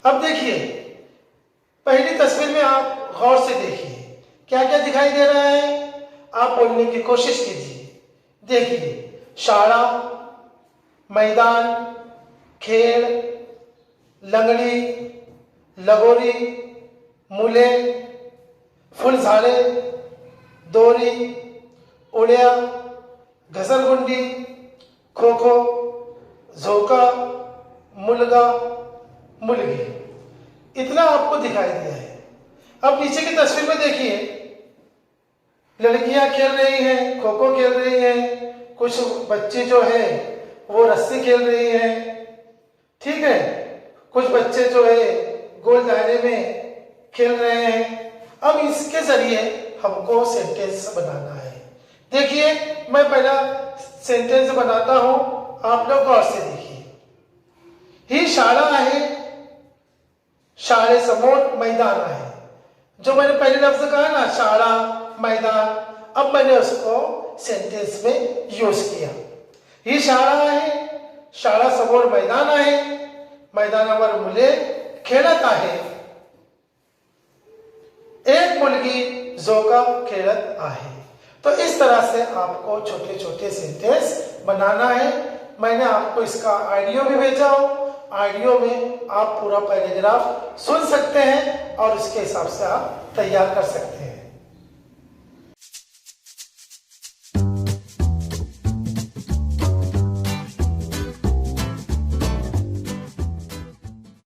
अब देखिए, पहली तस्वीर में आप गौर से देखिए क्या क्या दिखाई दे रहा है। आप बोलने की कोशिश कीजिए। देखिए, शाळा, मैदान, खेळ, लंगडी, लगोरी, मुले, फुलझाडे, दोरी, उड्या, घसरगुंडी, खो खो, झोका, मुलगा, मुलगी। इतना आपको दिखाई दिया है। अब नीचे की तस्वीर में देखिए, लड़कियां खेल रही हैं, खो खो खेल रही हैं, कुछ बच्चे जो है वो रस्सी खेल रही हैं, ठीक है, कुछ बच्चे जो है गोल दायरे में खेल रहे हैं। अब इसके जरिए हमको सेंटेंस बनाना है। देखिए, मैं पहला सेंटेंस बनाता हूं, आप लोग गौर से देखिए। ही शाळा आहे, शाळेसमोर मैदान आहे। जो मैंने पहले लफ्ज कहा ना, शाळा, मैदान, अब मैंने उसको सेंटेंस में यूज किया। ही शाळा आहे, शाळासमोर मैदान आहे, मैदानावर मुले खेळत आहे, एक मुलगी झोका खेळत आहे। तो इस तरह से आपको छोटे छोटे सेंटेंस बनाना है। मैंने आपको इसका ऑडियो भी भेजा हो। ऑडियो में आप पूरा पैराग्राफ सुन सकते हैं और उसके हिसाब से आप तैयार कर सकते हैं।